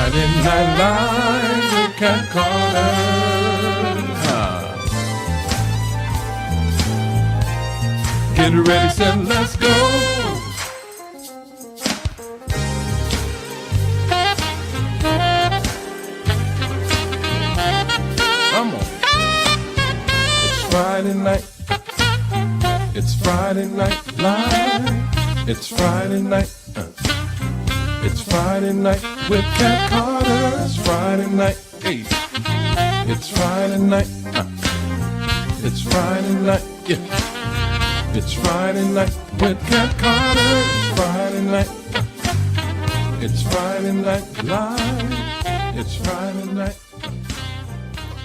Friday Night Live with Kat Carter. Get ready, set, let's go. Come on. It's Friday night. It's Friday Night Live. It's Friday night. It's Friday night with Kat Carter. It's Friday night. Hey. It's Friday night. It's Friday night. Yeah. It's Friday night with Kat Carter. It's Friday night. It's Friday Night Live. It's Friday night.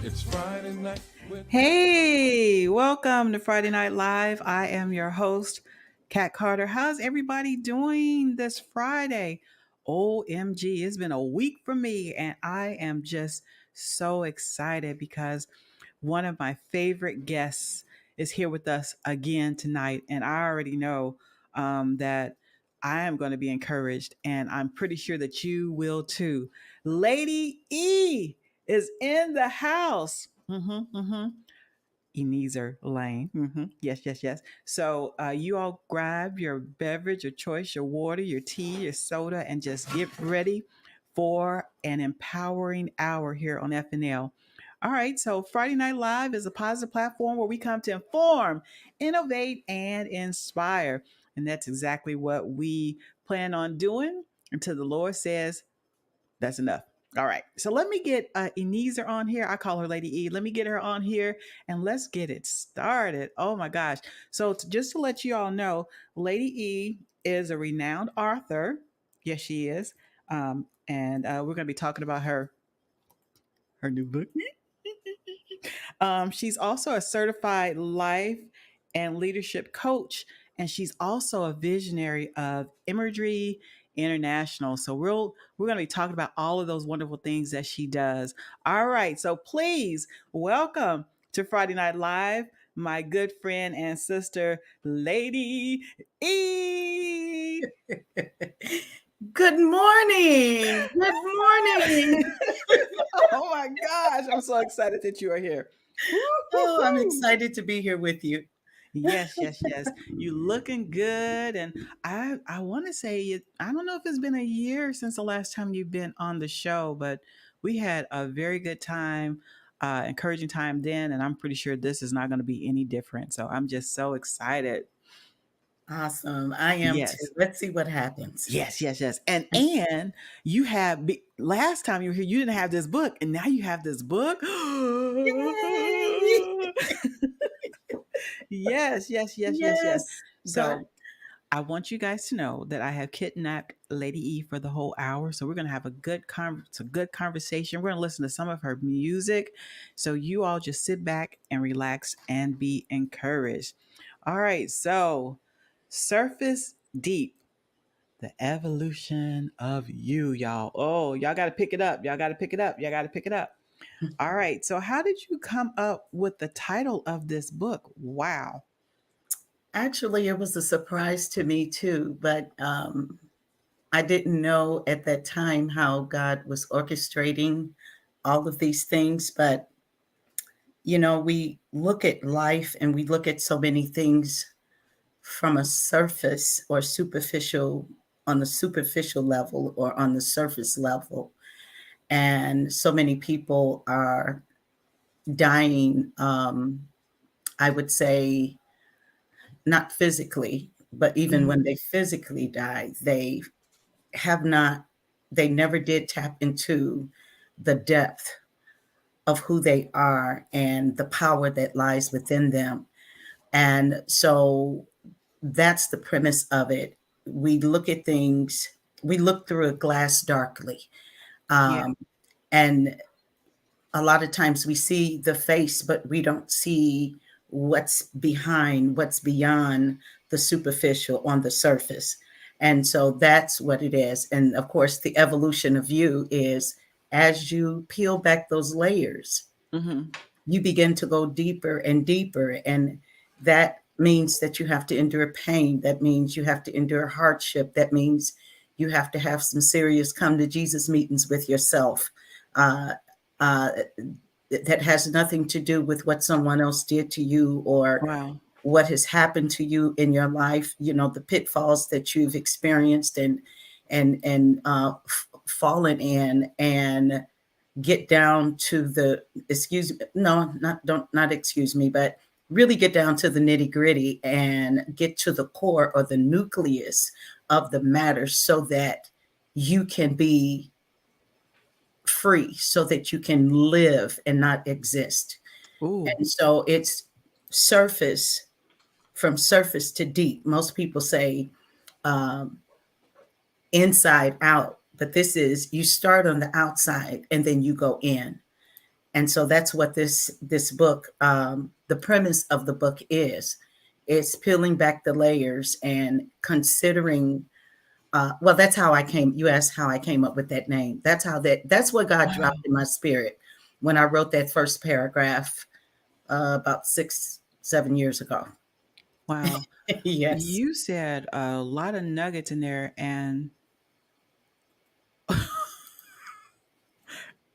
It's Friday night. Hey, welcome to Friday Night Live. I am your host, Kat Carter. How's everybody doing this Friday? OMG, it's been a week for me, and I am just so excited because one of my favorite guests is here with us again tonight. And I already know that I am going to be encouraged, and I'm pretty sure that you will too. Lady E is in the house. Eneazer Layne. Yes, yes, yes. So you all grab your beverage, your choice, your water, your tea, your soda, and just get ready for an empowering hour here on FNL. All right, so Friday Night Live is a positive platform where we come to inform, innovate, and inspire. And that's exactly what we plan on doing until the Lord says that's enough. All right. So let me get Eneazer on here. I call her Lady E. Let me get her on here and let's get it started. Oh my gosh. So just to let you all know, Lady E is a renowned author. Yes, she is. And we're going to be talking about her new book. She's also a certified life and leadership coach, and she's also a visionary of Imagery International. So we're going to be talking about all of those wonderful things that she does. All right, so please welcome to Friday Night Live, my good friend and sister, Lady E. Good morning. Good morning. Oh my gosh, I'm so excited that you are here. Oh, I'm excited to be here with you. Yes, yes, yes. You looking good, and I want to say it. I don't know if it's been a year since the last time you've been on the show, but we had a very good time, encouraging time then, and I'm pretty sure this is not going to be any different. So I'm just so excited. Awesome. I am too. Yes, Let's see what happens. yes, yes, yes. And you have last time you were here, you didn't have this book, and now you have this book. Yay! Yes, yes, yes, yes, yes. Yes. God. So I want you guys to know that I have kidnapped Lady E for the whole hour. So we're going to have a good conversation. We're going to listen to some of her music. So you all just sit back and relax and be encouraged. All right. So surface deep, the evolution of you, y'all. Oh, y'all got to pick it up. Y'all got to pick it up. Y'all got to pick it up. All right. So how did you come up with the title of this book? Wow. Actually, it was a surprise to me too, but I didn't know at that time how God was orchestrating all of these things. But, we look at life and we look at so many things from a surface or superficial, on the superficial level or on the surface level. And so many people are dying, I would say, not physically, but even when they physically die, have not, they never did tap into the depth of who they are and the power that lies within them. And so that's the premise of it. We look at things, we look through a glass darkly. Yeah. And a lot of times we see the face, but we don't see what's behind, what's beyond the superficial on the surface. And so that's what it is. And of course, the evolution of you is as you peel back those layers, you begin to go deeper and deeper. And that means that you have to endure pain. That means you have to endure hardship. That means You have to have some serious come to Jesus meetings with yourself. Uh, uh, that has nothing to do with what someone else did to you or Wow. what has happened to you in your life, the pitfalls that you've experienced and fallen in, and get down to the excuse no not don't not excuse me but really get down to the nitty gritty and get to the core or the nucleus of the matter, so that you can be free, so that you can live and not exist. Ooh. And so it's surface, from surface to deep. Most people say um, inside out, but this is, you start on the outside and then you go in. And so that's what this book, the premise of the book is. It's peeling back the layers and considering. Well, that's how I came. You asked how I came up with that name. That's what God Wow. dropped in my spirit when I wrote that first paragraph about 6, 7 years ago. Wow. Yes, You said a lot of nuggets in there, and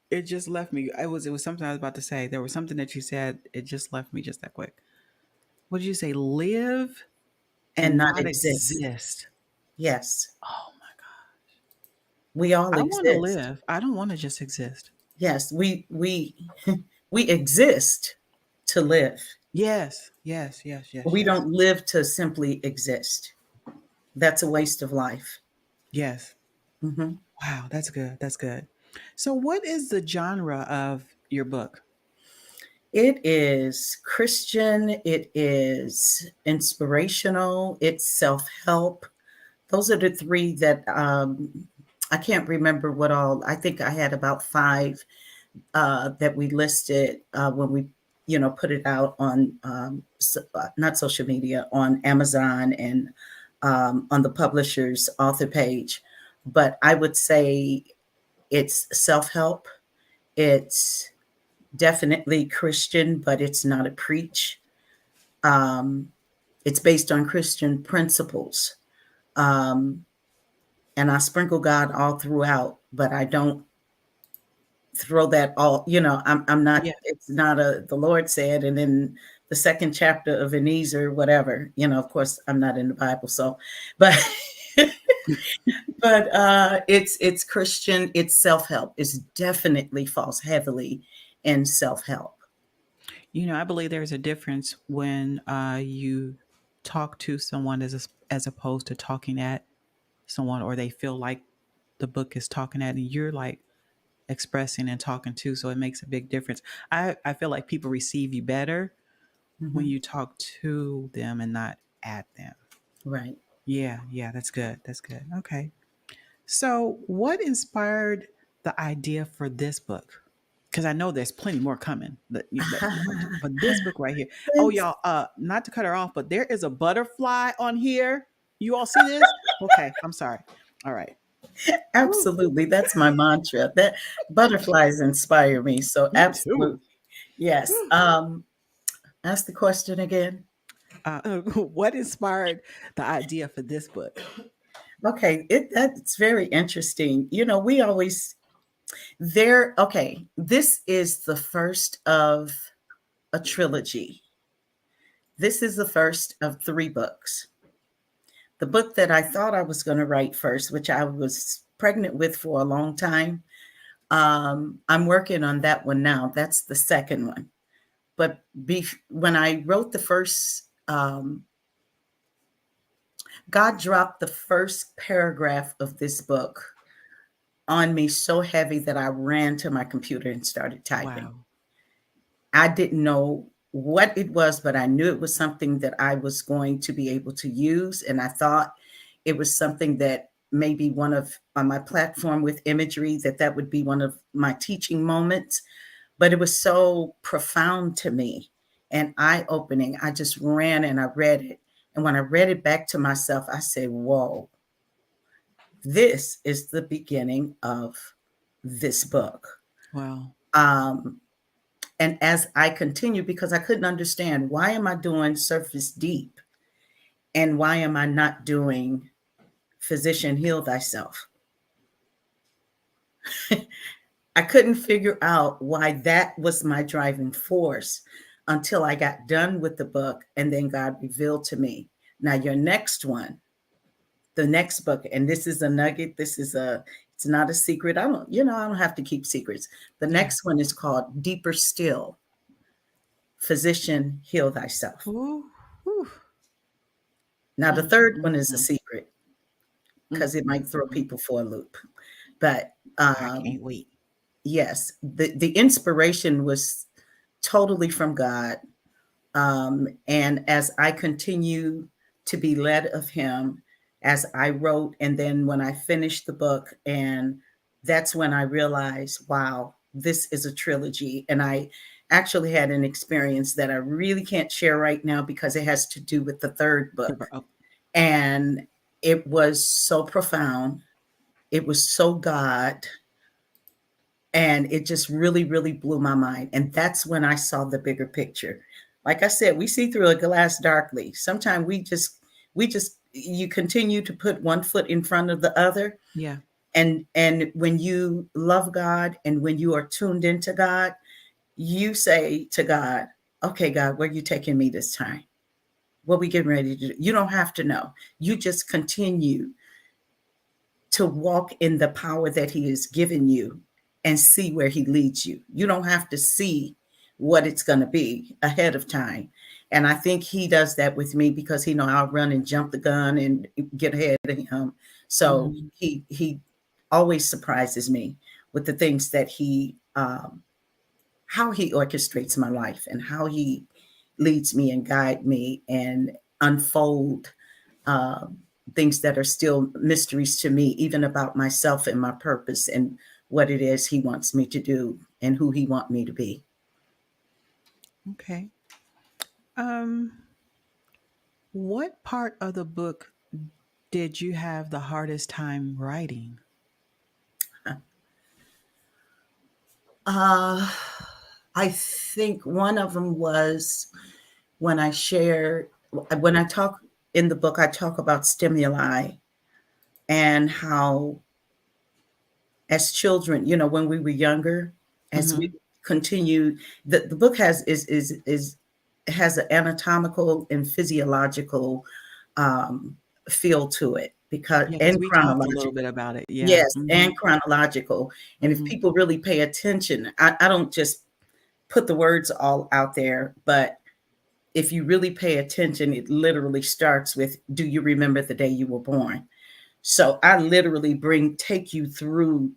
it just left me. It was something I was about to say. There was something that you said. It just left me just that quick. What did you say? Live and and not not exist. exist. Yes, Oh my God. we all I want to exist. live. I don't want to just exist. Yes, we we exist to live. Yes. Yes. Yes. Yes. We Yes. don't live to simply exist. That's a waste of life. Yes. Mhm. Wow. That's good. That's good. So, what is the genre of your book? It is Christian, it is inspirational, it's self help. Those are the three that I can't remember what all. I think I had about five that we listed when we, put it out on not social media, on Amazon and on the publisher's author page. But I would say it's self help. It's definitely Christian, but it's not a preach. Um, it's based on Christian principles. Um, and I sprinkle God all throughout, but I don't throw that all, I'm not, Yeah. it's not the Lord said, and then the second chapter of Eneazer, whatever, of course I'm not in the Bible. So, but, but it's Christian, it's self-help. It's definitely falls heavily in self-help. I believe there's a difference when you talk to someone as opposed to talking at someone, or they feel like the book is talking at, and you're like expressing and talking to. So it makes a big difference. I feel like people receive you better when Mhm. you talk to them and not at them. Right. Yeah, yeah, that's good. That's good. Okay. So, what inspired the idea for this book? Because I know there's plenty more coming. But this book right here. Oh, It's y'all, not to cut her off, but there is a butterfly on here. You all see this? Okay, I'm sorry. All right. Woo, absolutely, that's my mantra. That butterflies inspire me. So me too. absolutely. Yes. Ask the question again. What inspired the idea for this book? Okay, that's very interesting. We always there. Okay, this is the first of a trilogy. This is the first of three books. The book that I thought I was going to write first, which I was pregnant with for a long time, I'm working on that one now. That's the second one. But when I wrote the first, God dropped the first paragraph of this book on me so heavy that I ran to my computer and started typing. Wow. I didn't know what it was, but I knew it was something that I was going to be able to use. And I thought it was something that maybe one of on my platform with imagery, that would be one of my teaching moments. But it was so profound to me and eye opening. I just ran and I read it. And when I read it back to myself, I said, whoa, this is the beginning of this book. Wow. Um, and as I continued, because I couldn't understand, why am I doing surface deep and why am I not doing physician, heal thyself. I couldn't figure out why that was my driving force until I got done with the book, and then God revealed to me, now your next one, the next book, and this is a nugget, it's not a secret. I don't have to keep secrets. The Yeah. next one is called Deeper Still, Physician, Heal Thyself. Ooh, ooh. Now the Mm, third mm, one is a mm, secret mm, because it mm, might throw mm. people for a loop. But I can't wait. yes, the inspiration was totally from God. And as I continue to be led of Him, as I wrote, and then when I finished the book, and that's when I realized, wow, this is a trilogy. And I actually had an experience that I really can't share right now because it has to do with the third book. Oh, And it was so profound. It was so God. And it just really, really blew my mind. And that's when I saw the bigger picture. Like I said, we see through a glass darkly. Sometimes you continue to put one foot in front of the other. yeah. And when you love God and when you are tuned into God, you say to God, okay, God, where are you taking me this time? What we getting ready to do? You don't have to know. You just continue to walk in the power that He has given you and see where He leads you. You don't have to see what it's going to be ahead of time. And I think He does that with me because He know I'll run and jump the gun and get ahead of Him. So Mhm. he always surprises me with the things that how He orchestrates my life and how He leads me and guide me and unfold um, things that are still mysteries to me, even about myself and my purpose and what it is He wants me to do and who He wants me to be. Okay. Um, what part of the book did you have the hardest time writing? Uh, I think one of them was when I share, when I talk in the book, I talk about stimuli and how, as children, when we were younger, as we Hmm. continue, the book has an anatomical and physiological um, feel to it because Yeah, because and we talked a little chronological. bit about it. Yeah. Yes, Hmm. and chronological. And if Hmm. people really pay attention, I don't just put the words all out there, but if you really pay attention, it literally starts with, do you remember the day you were born? So I literally take you through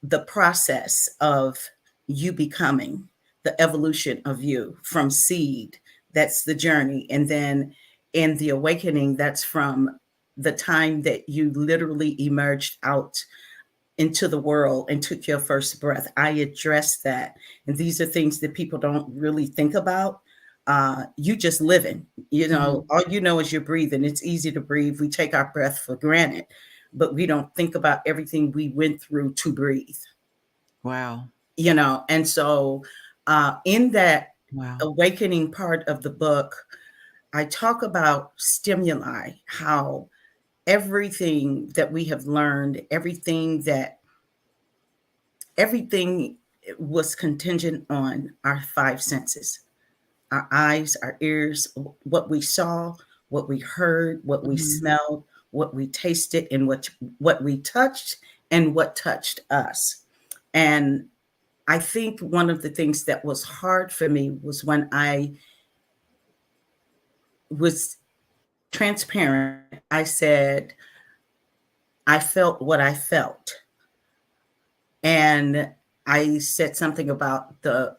the process of you becoming, the evolution of you from seed. That's the journey. And then in the awakening, that's from the time that you literally emerged out into the world and took your first breath. I address that. And these are things that people don't really think about. You just living, Hmm. all you know is you're breathing. It's easy to breathe. We take our breath for granted, but we don't think about everything we went through to breathe. Wow. And so in that Wow. awakening part of the book, I talk about stimuli, how everything that we have learned, everything was contingent on our five senses: our eyes, our ears, what we saw, what we heard, what we Hmm. smelled, what we tasted, and what we touched, and what touched us. And I think one of the things that was hard for me was when I was transparent. I said, I felt what I felt. And I said something about the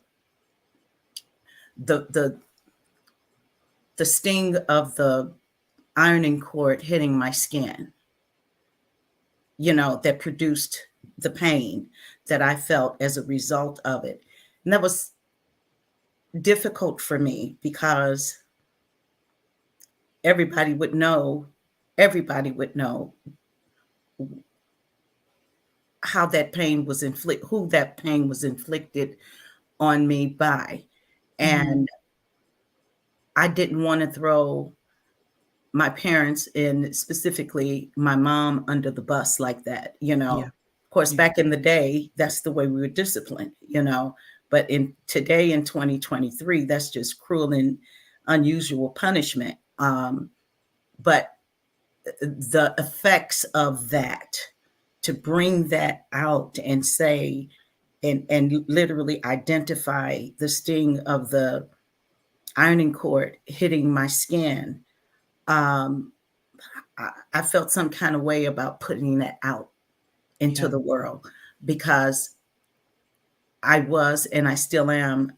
the sting of the ironing cord hitting my skin, that produced the pain that I felt as a result of it. And that was difficult for me because everybody would know, everybody would know how that pain was who that pain was inflicted on me by. Hmm. And I didn't want to throw my parents, and specifically my mom, under the bus like that. Yeah. Of course, Yeah. back in the day, that's the way we were disciplined. But in today in 2023, that's just cruel and unusual punishment. But the effects of that, to bring that out and say, and literally identify the sting of the ironing cord hitting my skin, um, I felt some kind of way about putting that out into Yeah. the world, because I was, and I still am,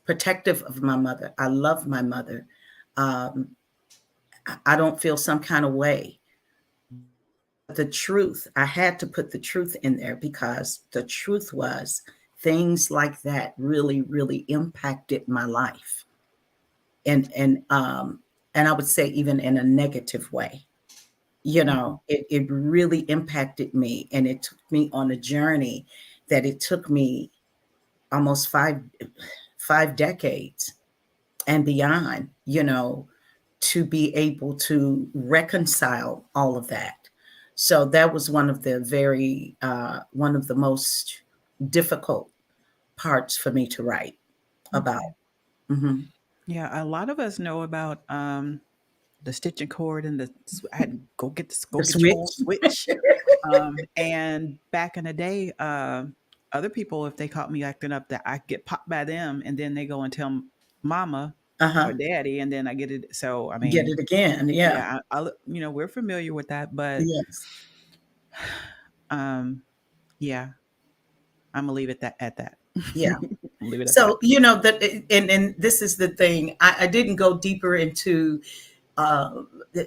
protective of my mother. I love my mother. Um, I don't feel some kind of way. The truth, I had to put the truth in there, because the truth was things like that really, really impacted my life. And I would say even in a negative way. Mhm. It really impacted me, and it took me on a journey that it took me almost five decades and beyond, to be able to reconcile all of that. So that was one of the most difficult parts for me to write about. Okay. Hmm. Yeah. A lot of us know about the stitching cord and I had to go get this, go The get your own switch. switch. And back in the day, other people, if they caught me acting up, that I get popped by them, and then they go and tell mama or Uh-huh. daddy, and then I get it. So I Get mean, it again. Yeah. yeah, we're familiar with that, but Yes. um, yeah, I'm gonna leave it that at that. Yeah. Leave it at that. So, that, and this is the thing. I didn't go deeper into uh,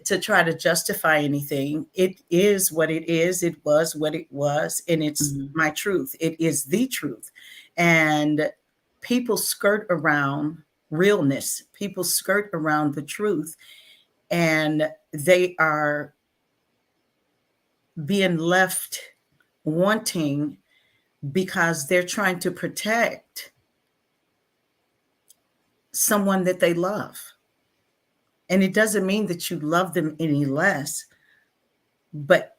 to try to justify anything. It is what it is. It was what it was, and it's Hmm. my truth. It is the truth. And people skirt around realness. People skirt around the truth, and they are being left wanting, because they're trying to protect someone that they love. And it doesn't mean that you love them any less, but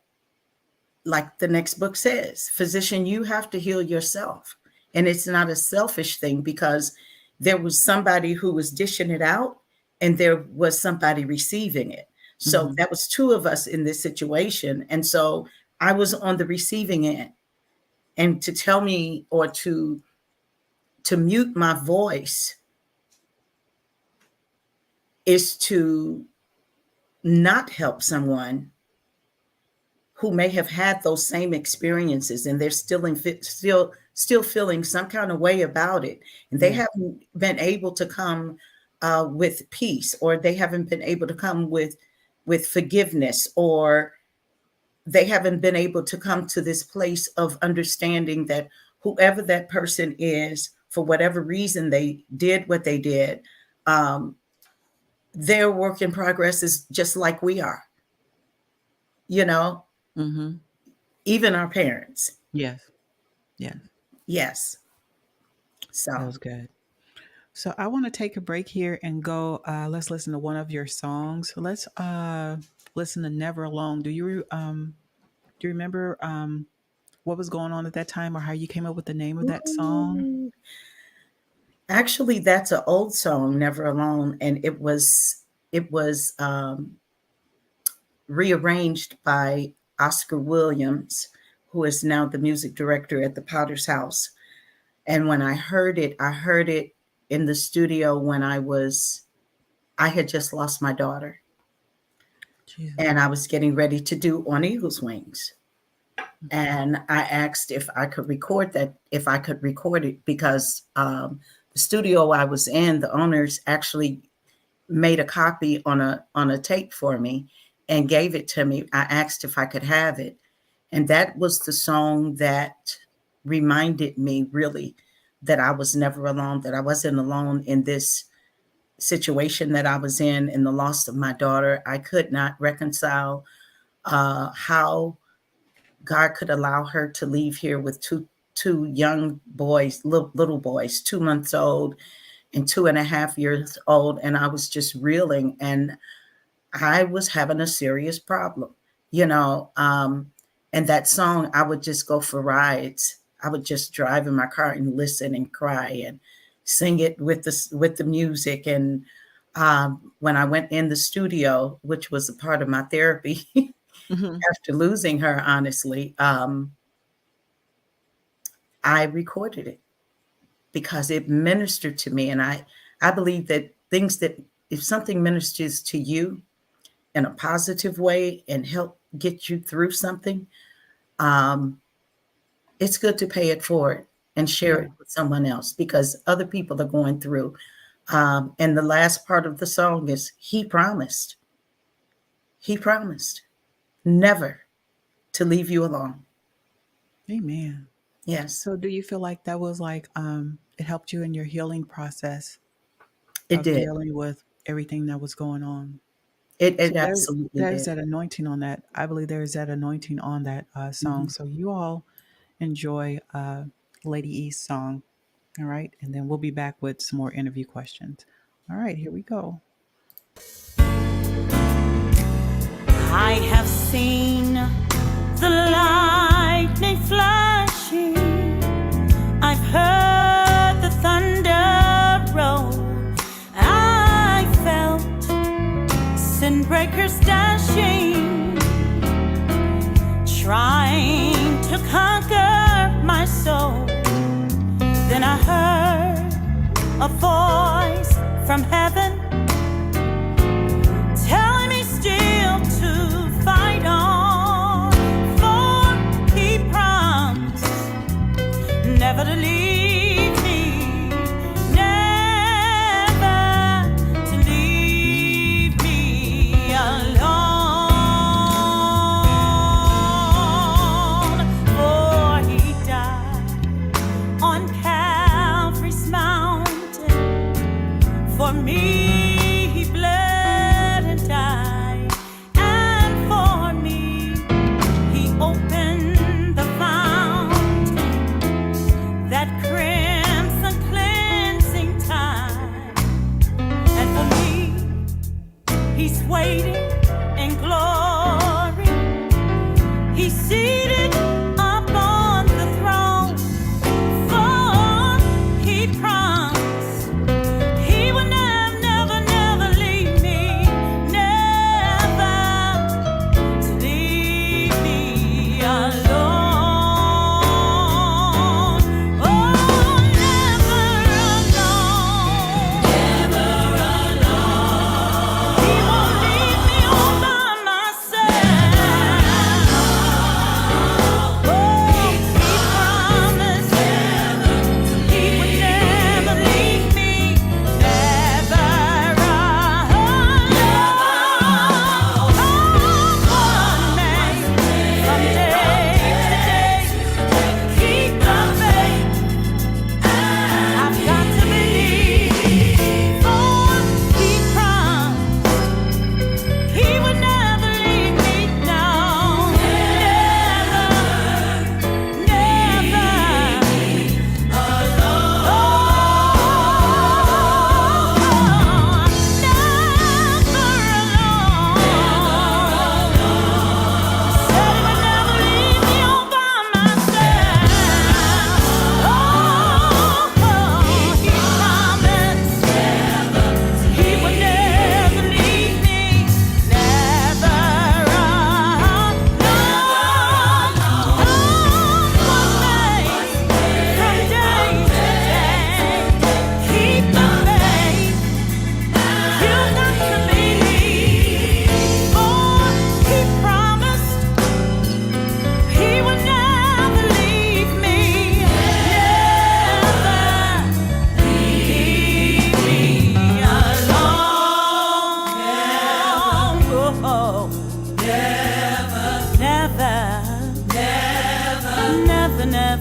like the next book says, physician, you have to heal yourself. And it's not a selfish thing, because there was somebody who was dishing it out, and there was somebody receiving it. So Hmm. that was two of us in this situation. And so I was on the receiving end. And to tell me, or to mute my voice, is to not help someone who may have had those same experiences, and they're still feeling some kind of way about it, and they Yeah. haven't been able to come with peace, or they haven't been able to come with forgiveness, or they haven't been able to come to this place of understanding that whoever that person is, for whatever reason they did what they did, um, their work in progress is just like we are, you know Hmm. even our parents. Yes. Yes. Yes. That So, was good. So I want to take a break here and go. Let's listen to one of your songs. Let's listen to "Never Alone." Do you remember what was going on at that time, or how you came up with the name of that song? ooh, actually, that's an old song, "Never Alone," and it was rearranged by Oscar Williams, who is now the music director at the Potter's House. And when I heard it in the studio when I had just lost my daughter, Jesus. and I was getting ready to do On Eagle's Wings. And I asked if I could record it, because the studio I was in, the owners actually made a copy on a tape for me and gave it to me. I asked if I could have it, and that was the song that reminded me, really, that I was never alone, that I wasn't alone in this situation that I was in the loss of my daughter. I could not reconcile how God could allow her to leave here with two young boys, little boys, 2 months old, and 2.5 years old, and I was just reeling, and I was having a serious problem, you know. And that song, I would just go for rides. I would just drive in my car and listen and cry and sing it with the music. And when I went in the studio, which was a part of my therapy Hmm. after losing her, honestly, I recorded it because it ministered to me. And I believe that if something ministers to you in a positive way and help get you through something, um, it's good to pay it forward and share Yeah. it with someone else because other people are going through. And the last part of the song is he promised never to leave you alone. Amen. Yes, So do you feel like that was like it helped you in your healing process it of did. dealing with everything that was going on? It So absolutely there's did. that anointing on that. I believe there is that anointing on that song. Mhm. So you all enjoy Lady E's song. All right. And then we'll be back with some more interview questions. All right, here we go. I have seen the lightning flashing. I've heard the thunder roll. I felt sin breakers dashing, trying to conquer my soul. Then I heard a voice from heaven telling me still to fight on, for he promised never to leave me, never to leave me alone, for he died on Calvary's mountain for me. He bled and died, and for me he opened the fountain, that crimson cleansing tide. And for me he's waiting in glory. He's seated upon the throne, for he promised he would never, never, never leave me, never to leave me alone. Oh, never alone, never alone. He won't leave me all by myself. Oh, he promised he would never leave me, never alone. Oh, man, from day to day, keep the faith. I've got to believe, for he promised he would never leave me, no, never, never.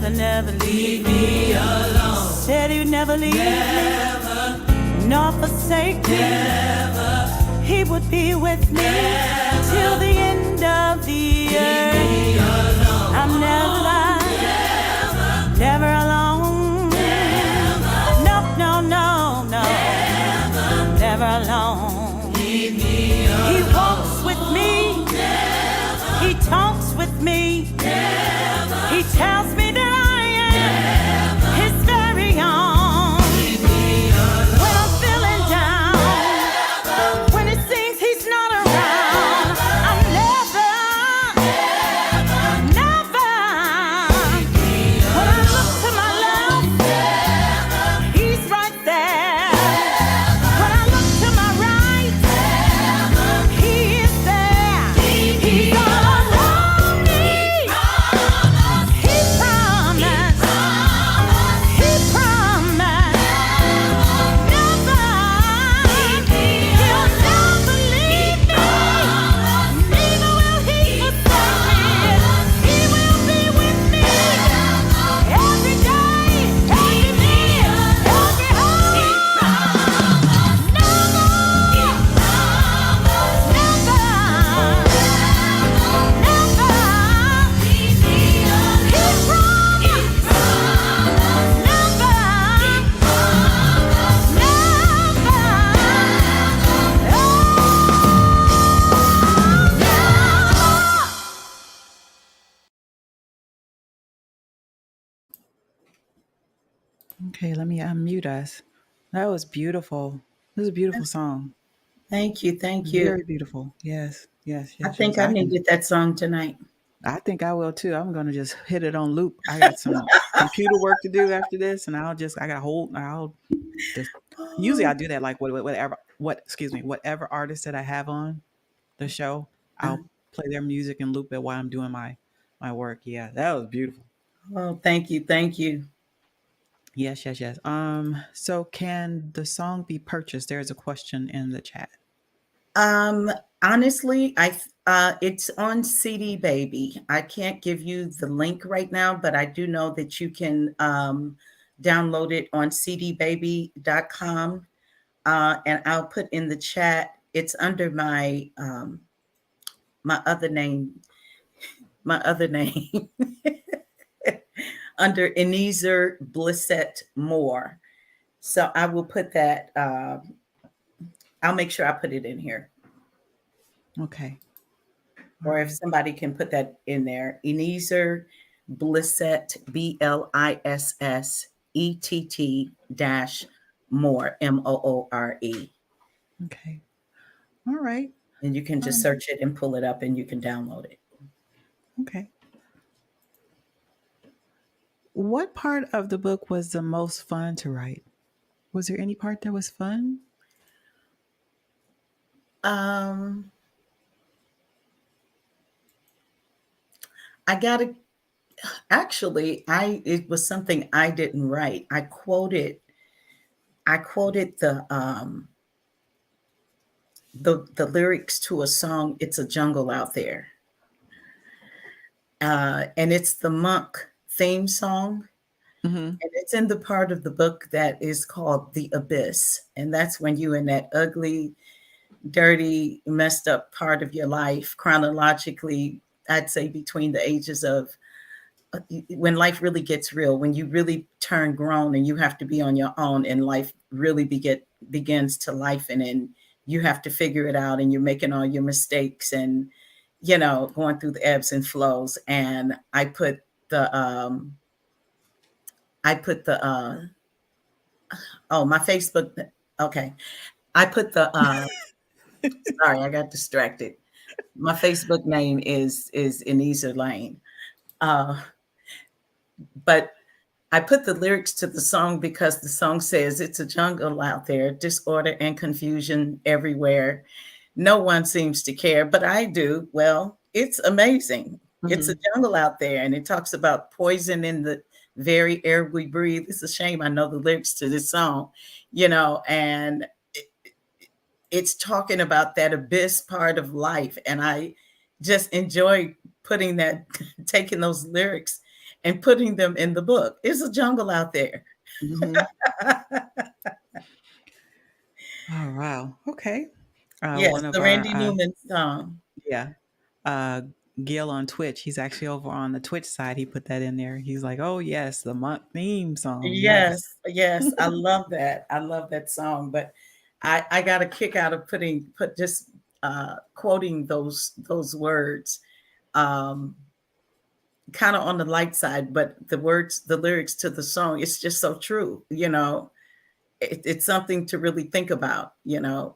Never leave me alone. Said he'd never leave me, nor forsake me. He would be with me till the end of the earth. I'm never alone. No, no, no, no. alone. He walks with me. He talks with me. He tells me that I am his very own. When I'm feeling down, when it seems he's not around, I'm never. When I look to my left, he's right there. When I look to my right, he is there. He's all around me. He promised. He promised. Never. He'll never leave me. Neither will he forsake me. He will be with me every day, every minute, every hour. Okay, let me unmute us. That was beautiful. This is a beautiful song. Thank you. Thank you. Very beautiful. Yes, yes, I yes, think yes. I needed that song tonight. I think I will too. I'm gonna just hit it on loop. I got some computer work to do after this, and I'll just usually I do that like whatever artist that I have on the show, I'll play their music and loop it while I'm doing my work. Yeah, that was beautiful. Oh, thank you. Thank you. Yes, yes, yes. So can the song be purchased? There's a question in the chat. Honestly, it's on CD Baby. I can't give you the link right now, but I do know that you can download it on cdbaby.com. And I'll put in the chat. It's under my my other name, under Eneazer Blissett Moore. So I will put that. I'll make sure I put it in here. Okay. Or if somebody can put that in there, Eneazer Blissett, BLISSETT Moore, MOORE. Okay. All right. And you can just search it and pull it up and you can download it. Okay. What part of the book was the most fun to write? Was there any part that was fun? It was something I didn't write. I quoted the lyrics to a song, It's a Jungle Out There. And it's the Monk theme song. Mm-hmm. And it's in the part of the book that is called The Abyss. And that's when you're in that ugly, dirty, messed up part of your life, chronologically, I'd say between the ages of when life really gets real, when you really turn grown and you have to be on your own and life really begins to lifen and you have to figure it out and you're making all your mistakes and, going through the ebbs and flows. And I put the my Facebook. Okay. I put the, sorry, I got distracted. My Facebook name is Eneazer Layne. But I put the lyrics to the song because the song says it's a jungle out there, disorder and confusion everywhere. No one seems to care, but I do. Well, it's amazing. Mm-hmm. It's a jungle out there. And it talks about poison in the very air we breathe. It's a shame I know the lyrics to this song, and it's talking about that abyss part of life. And I just enjoy taking those lyrics and putting them in the book. It's a jungle out there. Mm-hmm. Oh, wow. Okay. Yes, one of the Randy Newman song. Yeah. Gil on Twitch, he's actually over on the Twitch side. He put that in there. He's like, oh, yes, the Monk theme song. Yes. I love that. I love that song. But I got a kick out of put just quoting those words, um, kind of on the light side, but the lyrics to the song, it's just so true. It's something to really think about.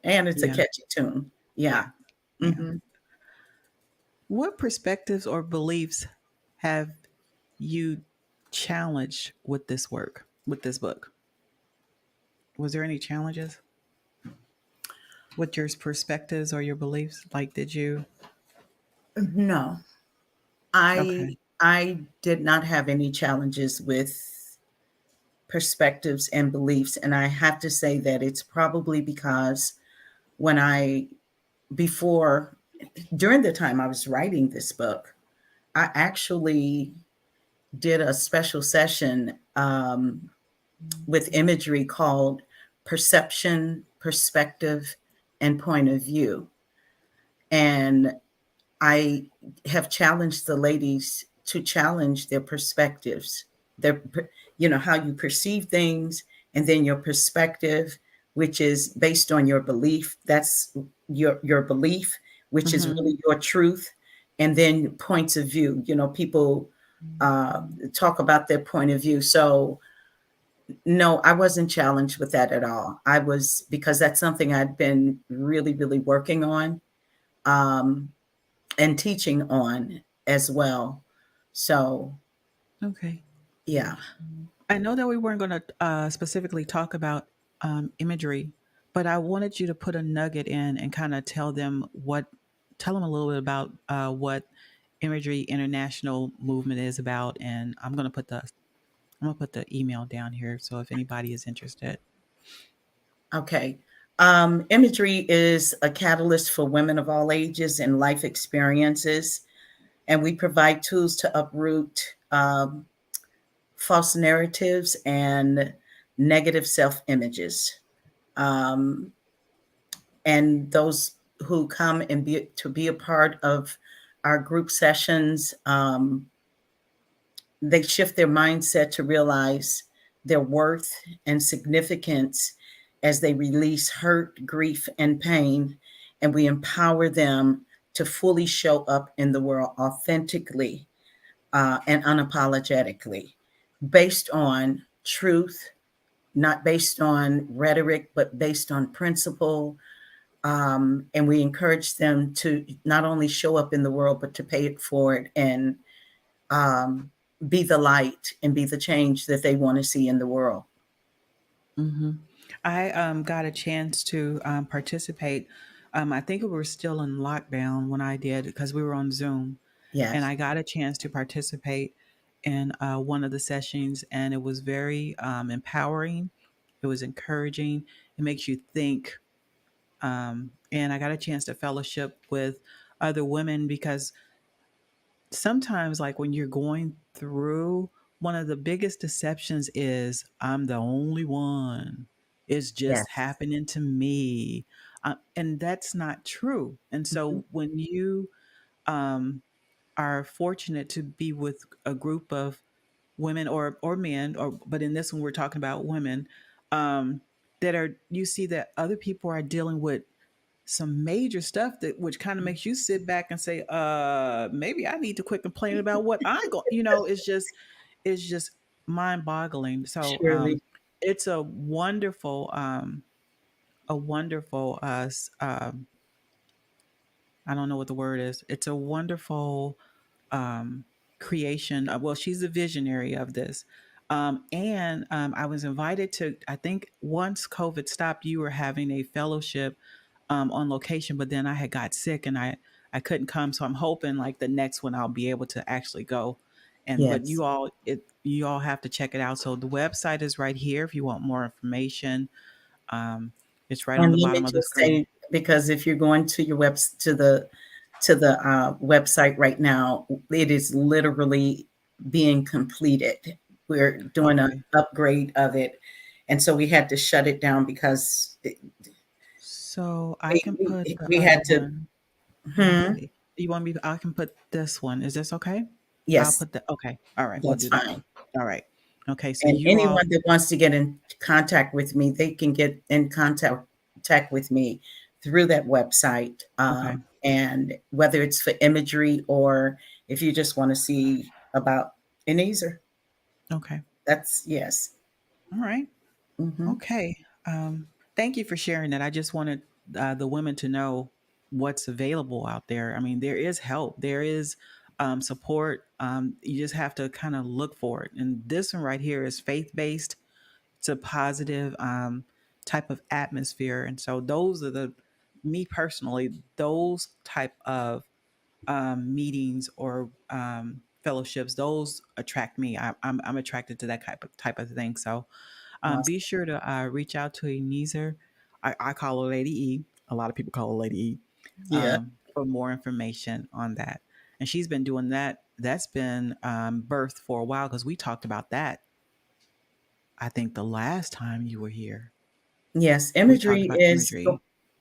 And it's a Yeah. catchy tune. Yeah. Yeah. Yeah. Hmm. What perspectives or beliefs have you challenged with this work, with this book? Was there any challenges with your perspectives or your beliefs? Like, did you? No, I Okay. I did not have any challenges with perspectives and beliefs, and I have to say that it's probably because when I before during the time I was writing this book, I actually did a special session with imagery called Perception, Perspective, and Point of View. And I have challenged the ladies to challenge their perspectives, their, how you perceive things, and then your perspective, which is based on your belief. That's your belief, which is Mm-hmm. really your truth, and then points of view. People talk about their point of view. So no, I wasn't challenged with that at all. I was because that's something I'd been really, really working on. Um, and teaching on as well. So, Okay. yeah. I know that we weren't going to specifically talk about imagery, but I wanted you to put a nugget in and kind of tell them a little bit about what Imagery International movement is about. And I'm gonna put the email down here. So if anybody is interested. Okay. Imagery is a catalyst for women of all ages and life experiences, and we provide tools to uproot false narratives and negative self images. Um, and those who come and be a part of our group sessions, they shift their mindset to realize their worth and significance as they release hurt, grief, and pain. And we empower them to fully show up in the world authentically and unapologetically, based on truth, not based on rhetoric, but based on principle. And we encourage them to not only show up in the world, but to pay it forward and um, be the light and be the change that they want to see in the world. Hmm. I got a chance to participate. I think we were still in lockdown when I did because we were on Zoom, and Yes. I got a chance to participate in one of the sessions, and it was very empowering. It was encouraging. It makes you think. And I got a chance to fellowship with other women because sometimes, like when you're going through, one of the biggest deceptions is I'm the only one. It's just Yes. happening to me. And that's not true. And Mhm. so when you um, are fortunate to be with a group of women or men, but in this one we're talking about women, um, that are you see that other people are dealing with some major stuff that which kind of makes you sit back and say, maybe I need to quit complaining about what I go, it's just mind boggling. So Surely. it's a wonderful I don't know what the word is. It's a wonderful um, creation. Well, she's a visionary of this. And I was invited to, I think once COVID stopped, you were having a fellowship on location, but then I had got sick and I couldn't come. So I'm hoping like the next one I'll be able to actually go. But Yes. you all have to check it out. So the website is right here if you want more information. Um, it's right on And the let me bottom of the just screen. say, because if you're going to your to the website right now, it is literally being completed. We're doing an Okay. upgrade of it, and so we had to shut it down because So I can put the we other had to. one. Let me Hmm, see. You want me? I can put this one. Is this okay? I'll yes, put the. Okay. All right. We'll that's do that one. fine. All right. Okay. So And you all. anyone that wants to get in contact with me, they can get in contact contact with me through that website. Okay. And whether it's for imagery or if you just want to see about Eneazer, Okay. that's yes. All right. Hmm. Okay. Thank you for sharing that. I just wanted the women to know what's available out there. I mean, there is help, there is support. You just have to kind of look for it. And this one right here is faith based. It's a positive type of atmosphere. And so those are me personally, those type of meetings or fellowships, those attract me. I'm attracted to that type of thing. So be Awesome. sure to reach out to Eneazer. I call her Lady E. A lot of people call her Lady E Yeah. for more information on that. And she's been doing that. That's been birthed for a while because we talked about that. I think the last time you were here, Yes. we talked about imagery.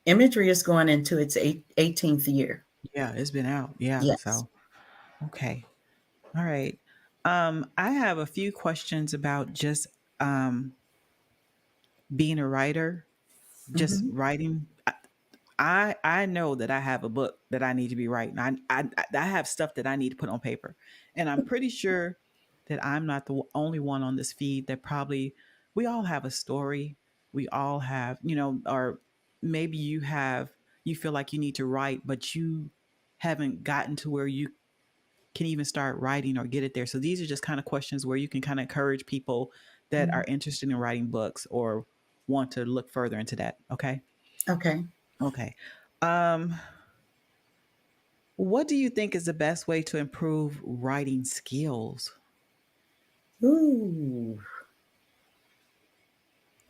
Imagery is going into its 18th year. Yeah, it's been out. Yeah. Yes. So, okay. All right. I have a few questions about just being a writer, just Hmm. writing. I know that I have a book that I need to be writing. I have stuff that I need to put on paper, and I'm pretty sure that I'm not the only one on this feed that probably we all have a story. We all have, or maybe you feel like you need to write, but you haven't gotten to where you can even start writing or get it there. So these are just kind of questions where you can kind of encourage people that are interested in writing books or want to look further into that. Okay. Okay. Okay. Um, what do you think is the best way to improve writing skills? Ooh.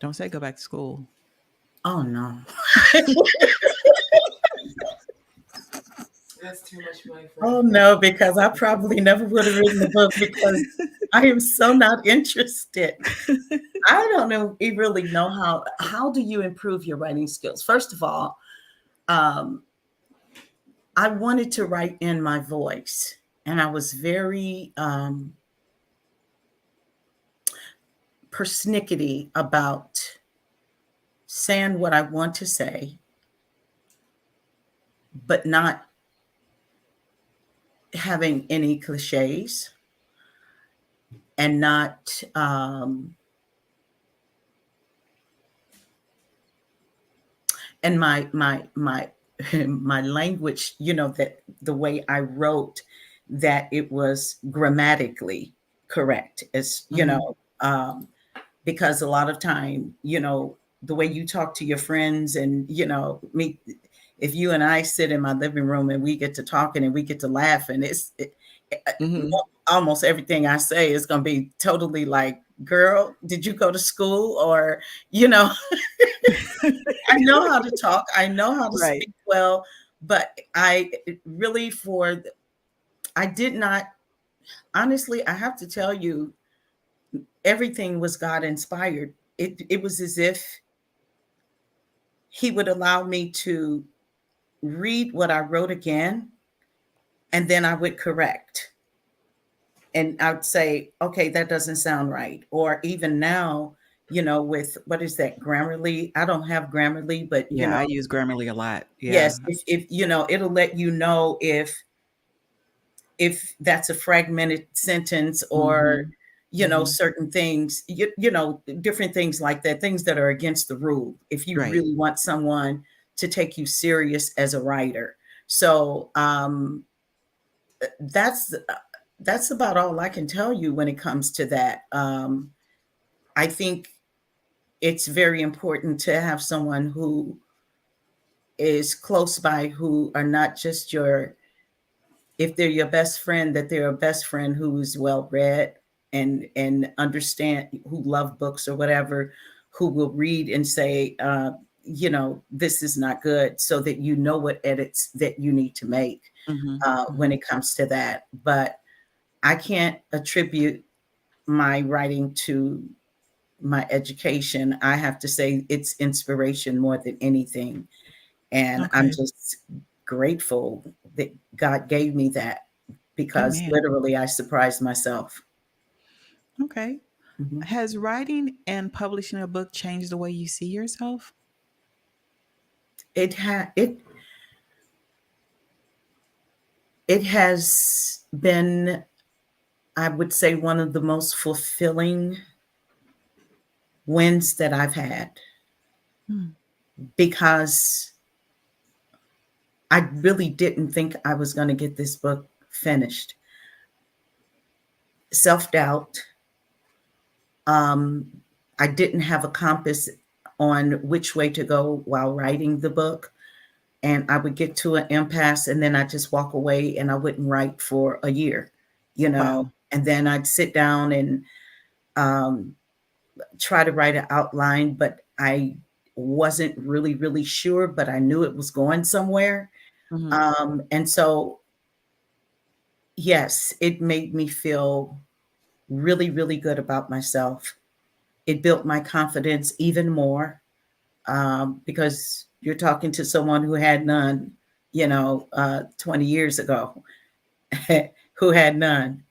Don't say go back to school. Oh no. That's too much money for Oh anything. no, because I probably never would have written the book because I am so not interested. I don't know, you really know how do you improve your writing skills? First of all, um, I wanted to write in my voice, and I was very persnickety about saying what I want to say, but not having any cliches and not and my my language, that the way I wrote, that it was grammatically correct, as Hmm. because a lot of time, the way you talk to your friends, and me, if you and I sit in my living room and we get to talking and we get to laughing, Hmm. almost everything I say is going to be totally like, girl, did you go to school? Or, you know, I know how to talk, I know how to Right. speak well, but I really, I did not, honestly, I have to tell you, everything was God inspired. It was as if He would allow me to read what I wrote again, and then I would correct. And I'd say, okay, that doesn't sound right. Or even now, with what is that, Grammarly? I don't have Grammarly, but Yeah, I use Grammarly a lot. Yeah. yes, if it'll let you know if that's a fragmented sentence, or Hmm. Hmm. certain things, different things like that, things that are against the rule, if you Right. really want someone to take you serious as a writer. So that's that's about all I can tell you when it comes to that. I think it's very important to have someone who is close by, who are not just if they're your best friend, that they're a best friend who is well read and understand, who love books or whatever, who will read and say, this is not good, so that you know what edits that you need to make Hmm. when Hmm. it comes to that. But I can't attribute my writing to my education. I have to say it's inspiration more than anything. And I'm Okay. just grateful that God gave me that, because Amen. literally I surprised myself. Okay. Mhm. Has writing and publishing a book changed the way you see yourself? It has been, I would say, one of the most fulfilling wins that I've had, Mm. because I really didn't think I was going to get this book finished. Self doubt. Um, I didn't have a compass on which way to go while writing the book. And I would get to an impasse and then I'd just walk away and I wouldn't write for a year, you know. Wow. And then I'd sit down and um, try to write an outline, but I wasn't really sure, but I knew it was going somewhere. Hmm. And so, yes, it made me feel really good about myself. It built my confidence even more, because you're talking to someone who had none, 20 years ago, who had none,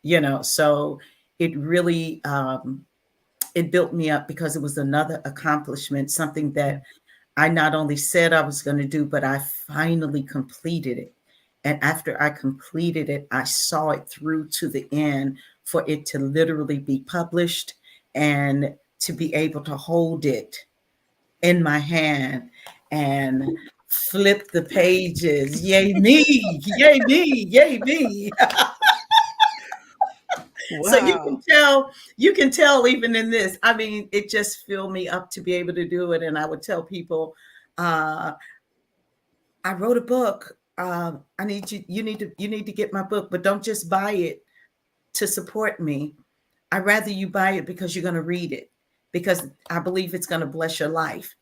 So it really, it built me up because it was another accomplishment, something Yeah. that I not only said I was going to do, but I finally completed it. And after I completed it, I saw it through to the end for it to literally be published and to be able to hold it in my hand and flip the pages. Yay me, yay me, yay me. So Wow. you can tell even in this. I mean, it just filled me up to be able to do it. And I would tell people, uh, I wrote a book. I need you. You need to get my book, but don't just buy it to support me. I'd rather you buy it because you're going to read it, because I believe it's going to bless your life,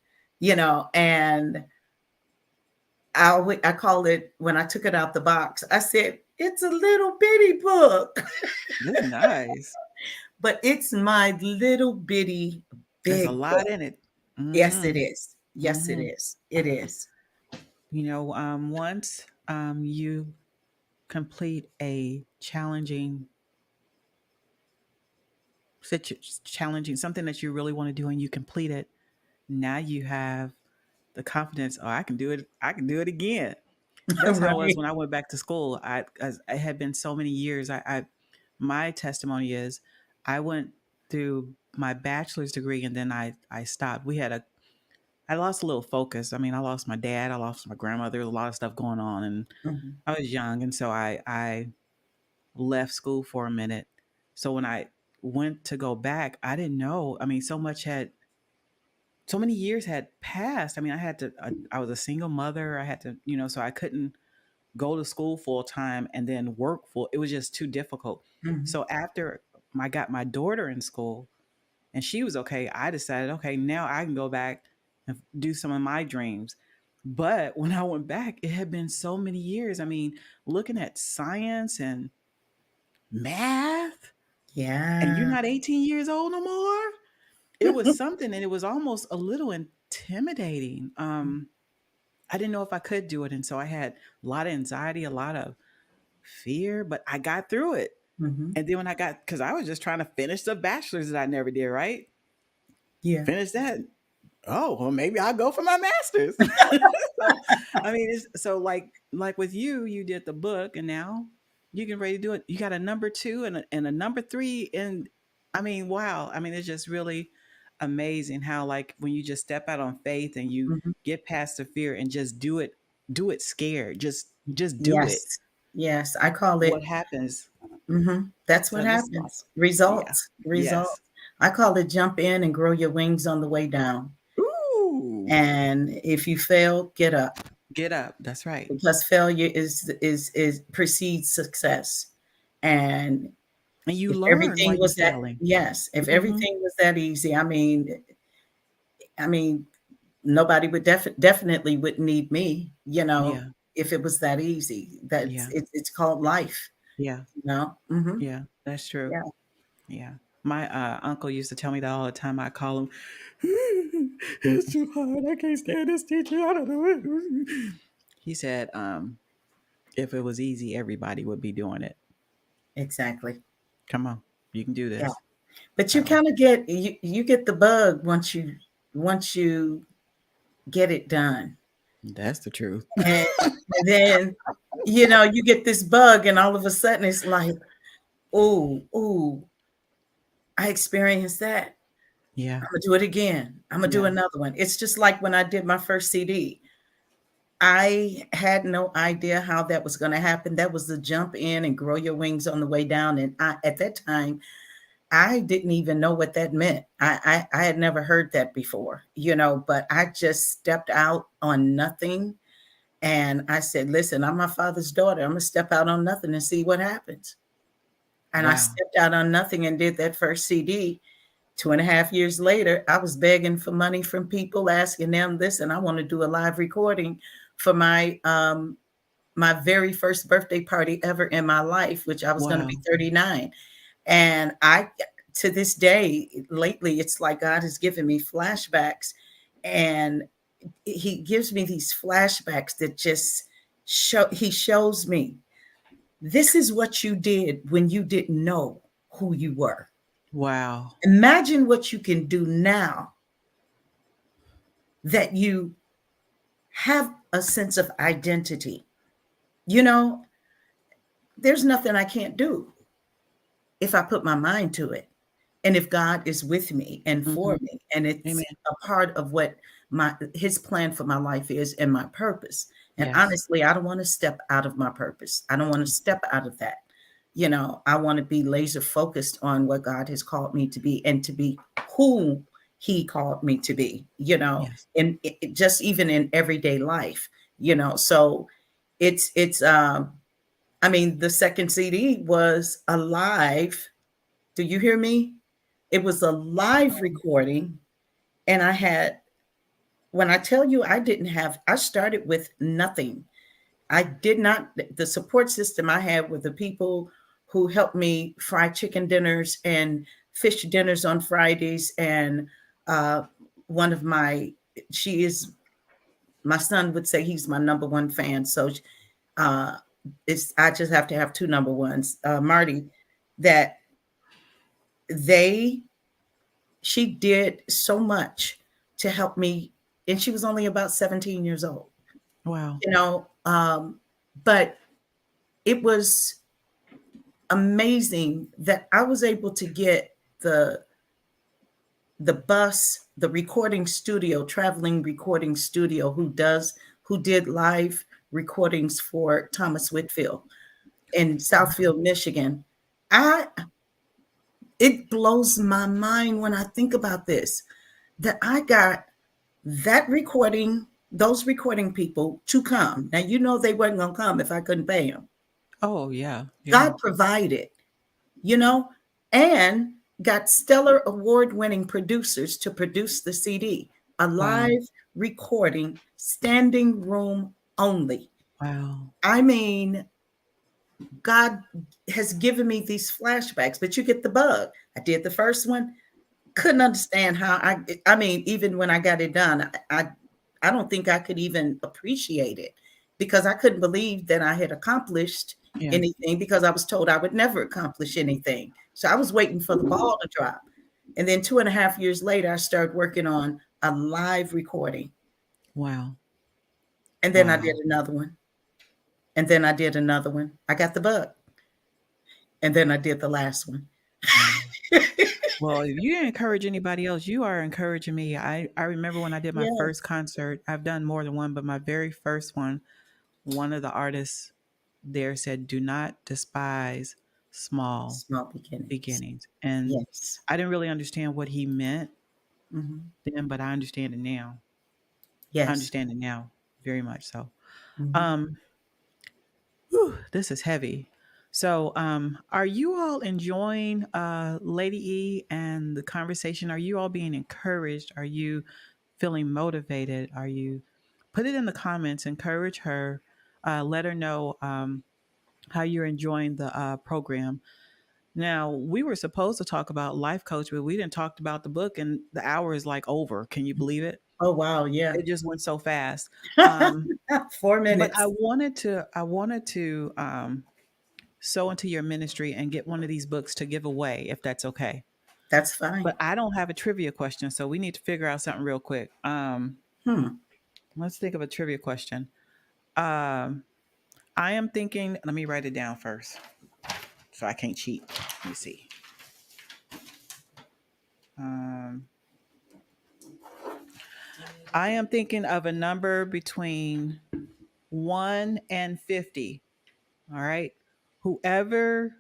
And I call it, when I took it out the box, I said it's a little bitty book, That's nice. but it's my little bitty There's a big lot book. in it. Yes, it Hmm. is. Yes, it Hmm. is. It is. Once you complete a challenging something that you really want to do and you complete it, now you have the confidence. Oh, I can do it. I can do it again. That's how it was Right. when I went back to school. As I had been so many years. My testimony is, I went through my bachelor's degree and then I stopped. I lost a little focus. I mean, I lost my dad, I lost my grandmother, a lot of stuff going on, and Mhm. I was young, and so I left school for a minute. So when I went to go back, I didn't know. I mean, so many years had passed. I mean, I was a single mother. I had to, so I couldn't go to school full time and then work full. It was just too difficult. Mhm. So after I got my daughter in school and she was okay, I decided, okay, now I can go back and do some of my dreams. But when I went back, it had been so many years. I mean, looking at science and math, and you're Yeah. not 18 years old no more. It was something, and it was almost a little intimidating. I didn't know if I could do it, and so I had a lot of anxiety, a lot of fear, but I got through it. Mhm. And then when because I was just trying to finish the bachelor's that I never did, right? Yeah. Finish that. Oh, well, maybe I'll go for my master's. So, I mean, like with you, you did the book, and now you can ready to do it. You got a number two and a number three, and I mean, wow. I mean, it's just really amazing how, like, when you just step out on faith and you Mhm. get past the fear and just do it scared, just do it. Yes. Yes. I call What it. happens? That's what Tell us about happens. it. Yeah. Results. Yes. Results. I call it jump in and grow your wings on the way down. Ooh. And if you fail, get up, Get up. That's right. because failure is precedes success. And And you if learn while everything you was that, failing. yes, if Hmm. everything was that easy, I mean, nobody would definitely wouldn't need me, Yeah. if it was that easy. Yeah. It's called life, Yeah. Hmm. Yeah. That's true. Yeah. Yeah. My uncle used to tell me that all the time. I call him, it's too hard. I can't stand this teacher. I don't know it. He said, if it was easy, everybody would be doing it. Exactly. Come on. You can do Yeah. this. But you So kind of you get the bug once you get it done. That's the truth. And then, you get this bug, and all of a sudden it's like, oh, oh, I experienced that. Yeah. I'm gonna do it again. I'm gonna do Yeah. another one. It's just like when I did my first CD. I had no idea how that was going to happen. That was the jump in and grow your wings on the way down. And at that time, I didn't even know what that meant. I had never heard that before, but I just stepped out on nothing. And I said, listen, I'm my father's daughter. I'm going to step out on nothing and see what happens. And I Wow. stepped out on nothing and did that first CD. 2.5 years later, I was begging for money from people, asking them this, and I want to do a live recording for my very first birthday party ever in my life, which I was going to Wow. be 39. And I, to this day, lately, it's like God has given me flashbacks, and He gives me these flashbacks that just He shows me this is what you did when you didn't know who you were. Wow. Imagine what you can do now that you have a sense of identity. There's nothing I can't do if I put my mind to it. And if God is with me and Hmm. for me, and it's Amen. a part of what his plan for my life is and my purpose. And Yes. honestly, I don't want to step out of my purpose. I don't want to step out of that. I want to be laser focused on what God has called me to be and to be who he called me to be, Yes. and just even in everyday life, so it's I mean, the second CD was a live. Do you hear me? It was a live recording. And when I tell you, I started with nothing. I did not, the support system I had were the people who helped me fry chicken dinners and fish dinners on Fridays. And uh, one of she is, my son would say he's my number one fan. So uh, I just have to have two number ones. Marty, that they she did so much to help me, and she was only about 17 years old, Wow. but it was amazing that I was able to get the recording studio, traveling recording studio, who did live recordings for Thomas Whitfield in Southfield, Michigan. I It blows my mind when I think about this, that I got those recording people to come. Now, they weren't going to come if I couldn't pay them. Oh, yeah. Yeah. God provided, you know, and got stellar award winning producers to produce the CD, a Wow. live recording, standing room only. Wow. I mean, God has given me these flashbacks, but you get the bug. I did the first one, couldn't understand how I mean, even when I got it done, I don't think I could even appreciate it, because I couldn't believe that I had accomplished Yeah. anything, because I was told I would never accomplish anything. So I was waiting for the ball to drop. And then 2.5 years later, I started working on a live recording. Wow. And then I Wow. did another one. And then I did another one. I got the bug. And then I did the last one. Wow. Well, if you encourage anybody else, you are encouraging me. I remember when I did my Yes. first concert, I've done more than one, but my very first one of the artists there said, "Do not despise small Small beginnings. beginnings." And Yes. I didn't really understand what he meant Mhm. then, but I understand it now. I Yes. understand it now very much so. Mhm. Um, whew, this is heavy. So, are you all enjoying Lady E and the conversation? Are you all being encouraged? Are you feeling motivated? Are you put it in the comments? Encourage her. Let her know how you're enjoying the program. Now, we were supposed to talk about life coach, but we didn't talk about the book, and the hour is like over. Can you believe it? Oh, wow, yeah. It just went so fast. Um, 4 but I minutes. wanted to, I wanted to sow into your ministry and get one of these books to give away, if that's okay. That's fine. But I don't have a trivia question, so we need to figure out something real quick. Hmm. Let's think of a trivia question. Um, I am thinking. Let me write it down first, so I can't cheat. Let me see. Um, I am thinking of a number between 1 and 50. All right. Whoever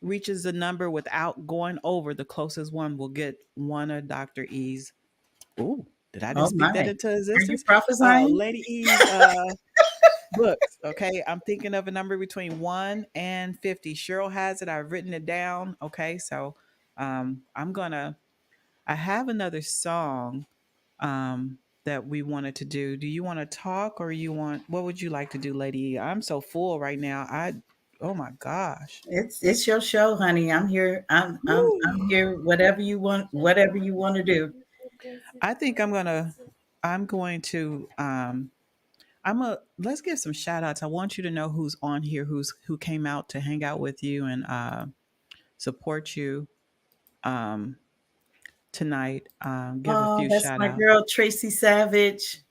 reaches the number without going over the closest one will get one of Dr. E's. Ooh, did I Oh just speak that my. into Are you existence? prophesying? Lady E's books. Okay. I'm thinking of a number between 1 and 50. Cheryl has it. I've written it down. Okay. So I'm going to, I have another song um, that we wanted to do. Do you want to talk or what would you like to do, Lady? I'm so full right now. Oh my gosh. It's your show, honey. I'm here. I'm Woo. here. Whatever you want to do. I think I'm going to, let's give some shout outs. I want you to know who's on here, who came out to hang out with you and, support you, um, tonight. Give a Oh, few that's shout my outs. girl, Tracy Savage.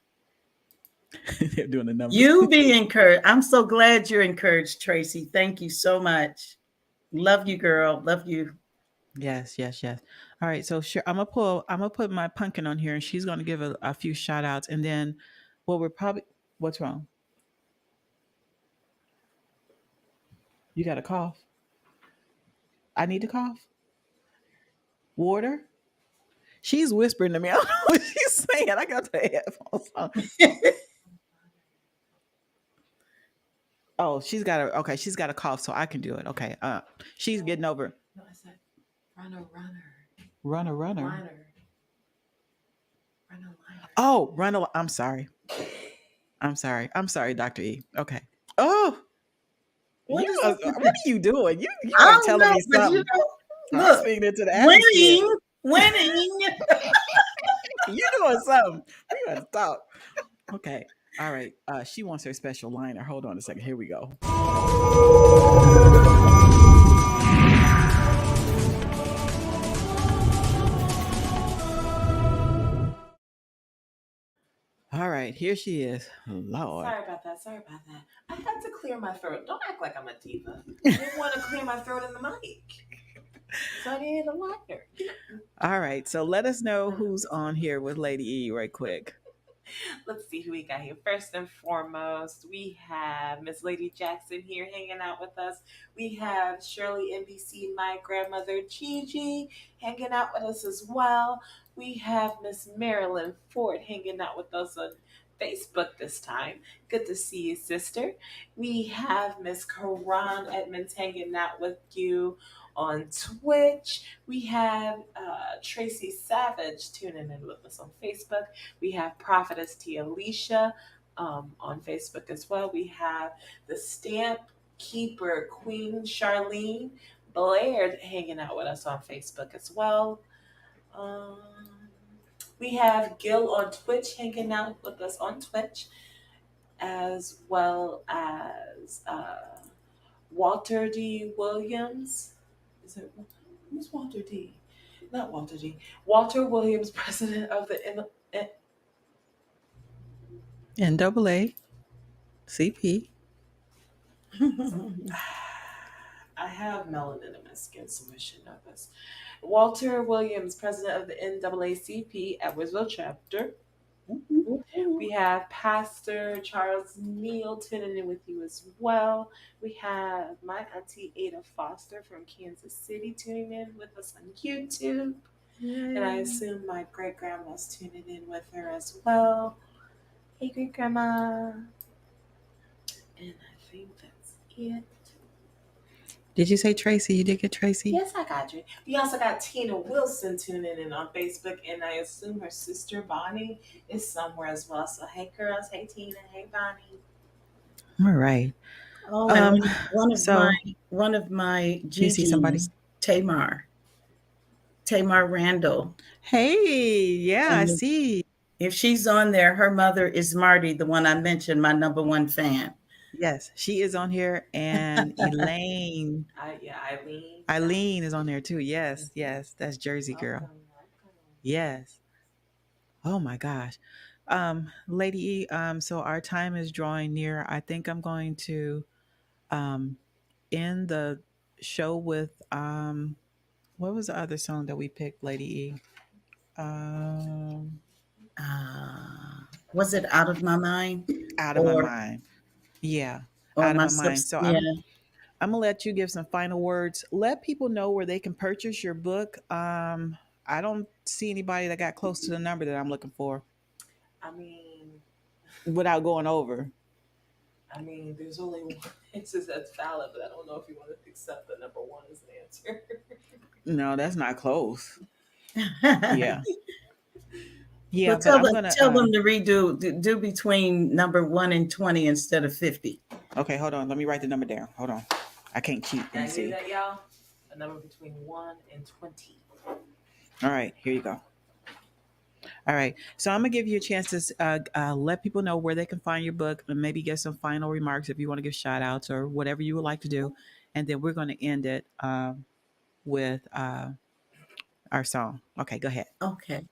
They're doing the numbers. You be encouraged. I'm so glad you're encouraged, Tracy. Thank you so much. Love you, girl. Love you. Yes, yes, yes. All right. So sure, I'm gonna put my pumpkin on here and she's gonna give a few shout outs and then well we're probably what's wrong? You got a cough? I need to cough? Water? She's whispering to me. I don't know what she's saying. I got the headphones on. Oh, she's got a cough, so I can do it. Okay. She's getting over. No, I said runner, runner, Runner. liner, runner, liner. Oh, runner. I'm sorry. I'm sorry, Dr. E. Okay. Oh, What is what are you doing? You I ain't don't telling know, me but something. I'm look, speaking into the atmosphere. winning. You doing something. We gotta stop. Okay. All right. She wants her special liner. Hold on a second. Here we go. All right. Here she is. Lord. Sorry about that. I had to clear my throat. Don't act like I'm a diva. I didn't want to clear my throat in the mic. So I needed a liner. All right. So let us know who's on here with Lady E right quick. Let's see who we got here. First and foremost, we have Miss Lady Jackson here hanging out with us. We have Shirley NBC, my grandmother Gigi, hanging out with us as well. We have Miss Marilyn Ford hanging out with us on Facebook this time. Good to see you, sister. We have Miss Karan Edmonds hanging out with you on Twitch. We have Tracy Savage tuning in with us on Facebook. We have Prophetess T. Alicia on Facebook as well. We have the Stamp Keeper Queen Charlene Blair hanging out with us on Facebook as well. Um, we have Gil on Twitch hanging out with us on Twitch, as well as Walter D. Williams. Is it who's Walter D? Not Walter D. Walter Williams, president of the NAACP. I have melanin in my skin, so I should know this. Walter Williams, president of the NAACP Edwardsville chapter. We have Pastor Charles Neal tuning in with you as well. We have my auntie Ada Foster from Kansas City tuning in with us on YouTube. And I assume my great grandma's tuning in with her as well. Hey, great grandma. And I think that's it. Did you say Tracy? You did get Tracy? Yes, I got you. We also got Tina Wilson tuning in on Facebook, and I assume her sister Bonnie is somewhere as well. So, hey, girls. Hey, Tina. Hey, Bonnie. All right. Oh, and one of my you see somebody? Gigi's, Tamar Randall. Hey, yeah, I And see. if she's on there, her mother is Marty, the one I mentioned, my number one fan. Yes, she is on here, and Elaine. Eileen. Eileen is on there too. Yes, that's Jersey girl. Welcome. Yes. Oh my gosh. Lady E, so our time is drawing near. I think I'm going to um, end the show with what was the other song that we picked, Lady E? Um, Was it Out of My Mind Out of my or mind. Yeah, or out of my my mind. So yeah? I'm gonna let you give some final words. Let people know where they can purchase your book. I don't see anybody that got close to the number that I'm looking for I mean, without going over. there's only one answer that's valid, but I don't know if you want to accept the number one as an answer. No, that's not close. Yeah, yeah, Well, but I'm gonna. tell them to do between number 1 and 20 instead of 50. Okay, hold on. Let me write the number down. Hold on. I can't cheat. Let Did me I hear see. that, y'all? A number between 1 and 20. All right, here you go. All right. So I'm gonna give you a chance to let people know where they can find your book and maybe get some final remarks if you want to give shout outs or whatever you would like to do. And then we're going to end it with our song. Okay, go ahead. Okay.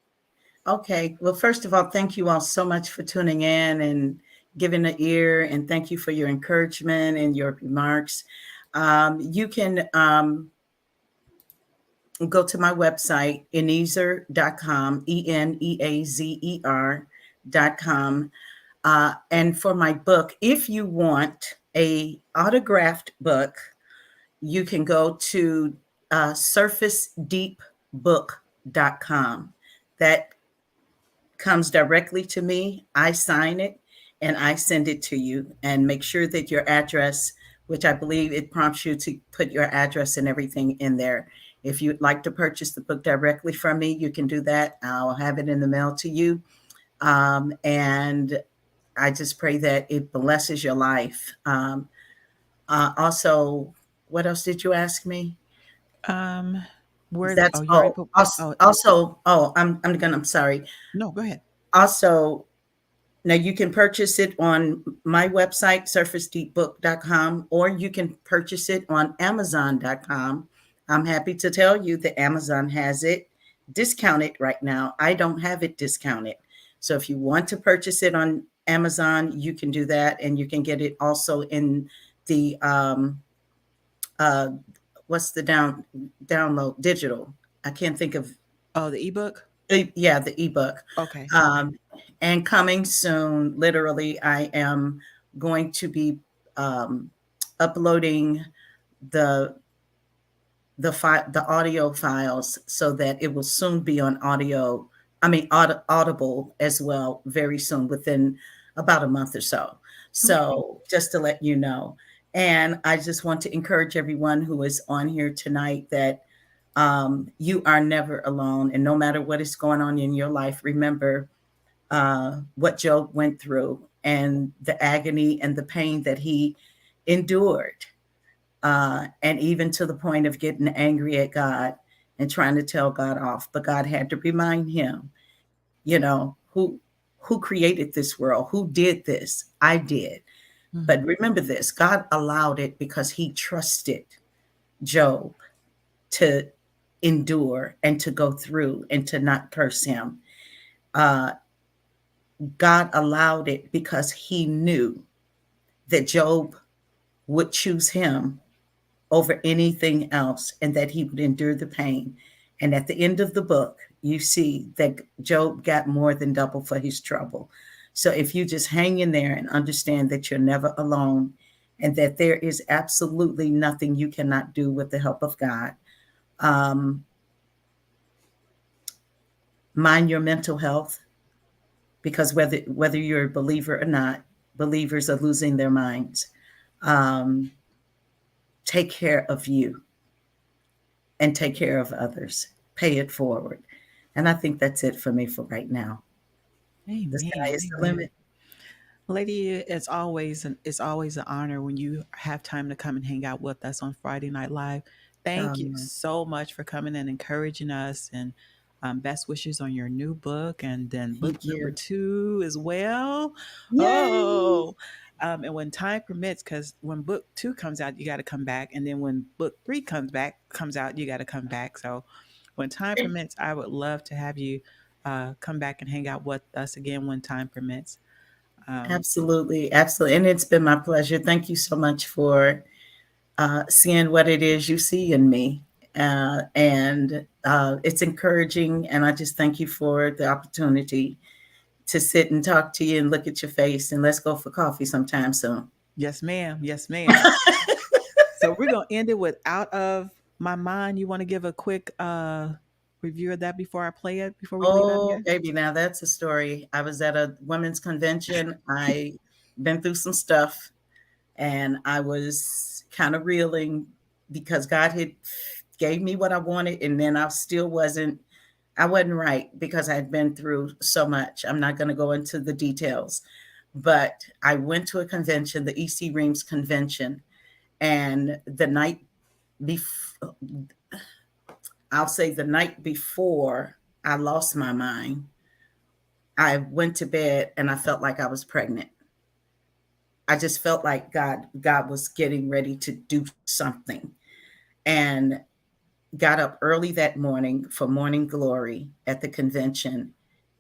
Okay. Well, first of all, thank you all so much for tuning in and giving an ear, and thank you for your encouragement and your remarks. You can go to my website, eneazer.com, eneazer.com. And for my book, if you want a autographed book, you can go to surfacedeepbook.com. That comes directly to me. I sign it and I send it to you. And make sure that your address, which I believe it prompts you to put your address and everything in there. If you'd like to purchase the book directly from me, you can do that. I'll have it in the mail to you. And I just pray that it blesses your life. Also, what else did you ask me? Um, where? That's Oh, you already put. Oh, I'm sorry. no, go ahead. Also, now you can purchase it on my website, surfacedeepbook.com, or you can purchase it on amazon.com. I'm happy to tell you that Amazon has it discounted right now. I don't have it discounted. So if you want to purchase it on Amazon, you can do that. And you can get it also in the, uh, what's the download digital? I can't think of, Oh, the ebook. yeah, the ebook. Okay. Okay. Um, and coming soon, literally, I am going to be um, uploading the the audio files so that it will soon be on audio. I mean, Audible as well, very soon, within about a month or so. Okay. So just to let you know. And I just want to encourage everyone who is on here tonight that you are never alone. And no matter what is going on in your life, remember what Job went through and the agony and the pain that he endured. And even to the point of getting angry at God and trying to tell God off. But God had to remind him, who created this world? Who did this? I did. But Mhm. remember this, God allowed it because he trusted Job to endure and to go through and to not curse him. Uh, God allowed it because he knew that Job would choose him over anything else and that he would endure the pain. And at the end of the book, you see that Job got more than double for his trouble. So if you just hang in there and understand that you're never alone and that there is absolutely nothing you cannot do with the help of God, um, mind your mental health, because whether you're a believer or not, believers are losing their minds. Um, take care of you and take care of others. Pay it forward. And I think that's it for me for right now. The sky Amen. is the Amen. limit. Lady, it's always an honor when you have time to come and hang out with us on Friday Night Live. Thank you so much for coming and encouraging us, and best wishes on your new book, and then book Thank number you. 2 as well. Yay. Oh, and when time permits, because when book 2 comes out, you got to come back, and then when book 3 comes out, you got to come back. So when time permits, I would love to have you come back and hang out with us again when time permits. Absolutely. Absolutely. And it's been my pleasure. Thank you so much for seeing what it is you see in me. And it's encouraging. And I just thank you for the opportunity to sit and talk to you and look at your face. And let's go for coffee sometime soon. Yes, ma'am. Yes, ma'am. So we're going to end it with Out of My Mind. You want to give a quick review of that before I play it, before we leave out Oh, here? baby, now that's a story. I was at a women's convention. I been through some stuff and I was kind of reeling because God had gave me what I wanted and then I wasn't right because I had been through so much. I'm not going to go into the details, but I went to a convention, the EC Reams convention, and the night before, I'll say the night before I lost my mind, I went to bed and I felt like I was pregnant. I just felt like God was getting ready to do something, and got up early that morning for morning glory at the convention.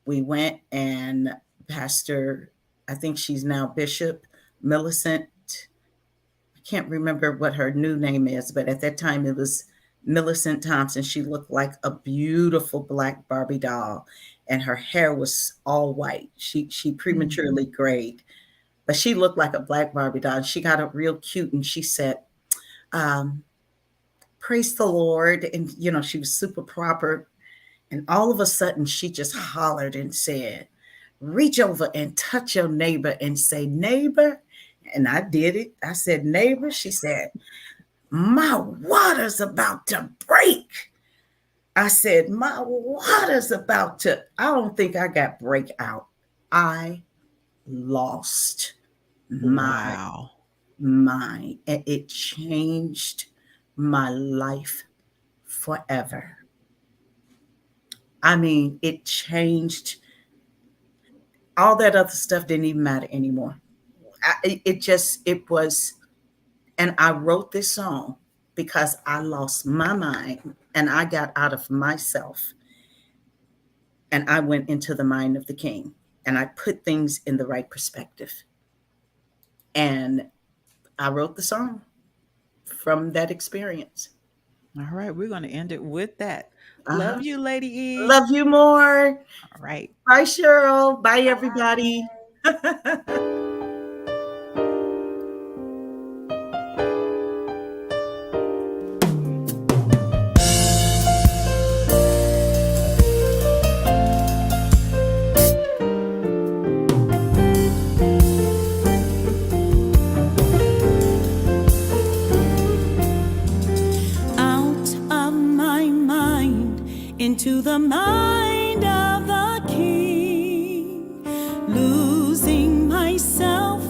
We went and Pastor, I think she's now Bishop Millicent. I can't remember what her new name is, but at that time it was Millicent Thompson. She looked like a beautiful black Barbie doll, and her hair was all white. She prematurely grayed, but she looked like a black Barbie doll. She got up real cute and she said, praise the Lord. And, she was super proper. And all of a sudden, she just hollered and said, reach over and touch your neighbor and say, neighbor. And I did it. I said, neighbor. She said, my water's about to break. I said, my water's about to, I don't think I got breakout. I lost my mind. And it changed my life forever. I mean, it changed. All that other stuff didn't even matter anymore. It was, and I wrote this song because I lost my mind and I got out of myself and I went into the mind of the King and I put things in the right perspective. And I wrote the song from that experience. All right, we're going to end it with that. Love you, Lady E. Love you more. All right. Bye, Sherryl. Bye, everybody. Into the mind of the King, losing myself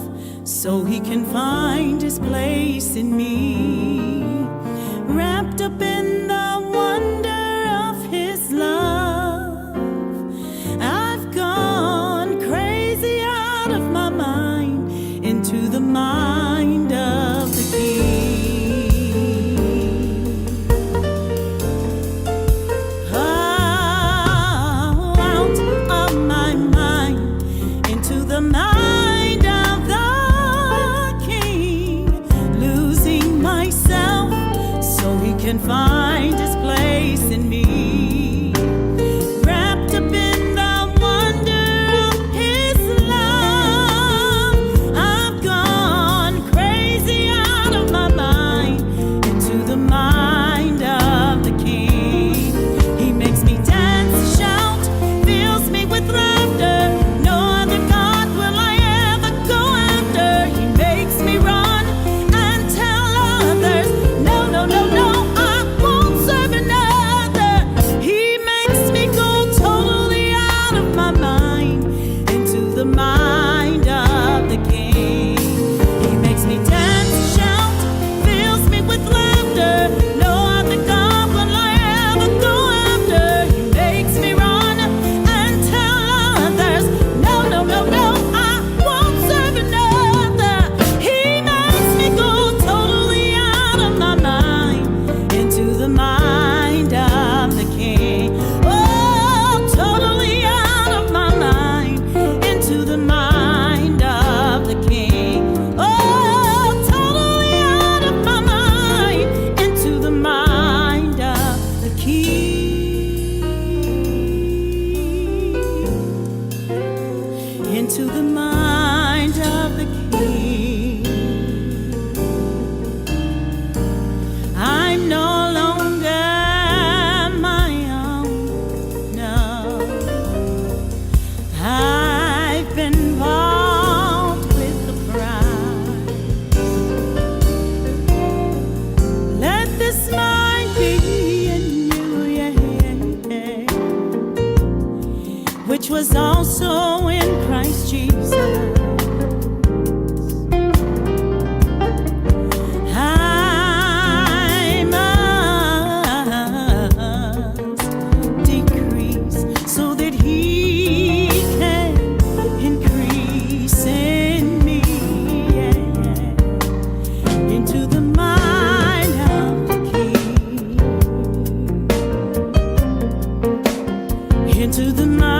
so he can find his place in me, wrapped up in the wonder of his love. I've gone crazy out of my mind into the mind of the King. Mind of the King, losing myself which was also in Christ Jesus. I must decrease so that He can increase in me. Yeah, yeah. Into the mind of the King. Into the mind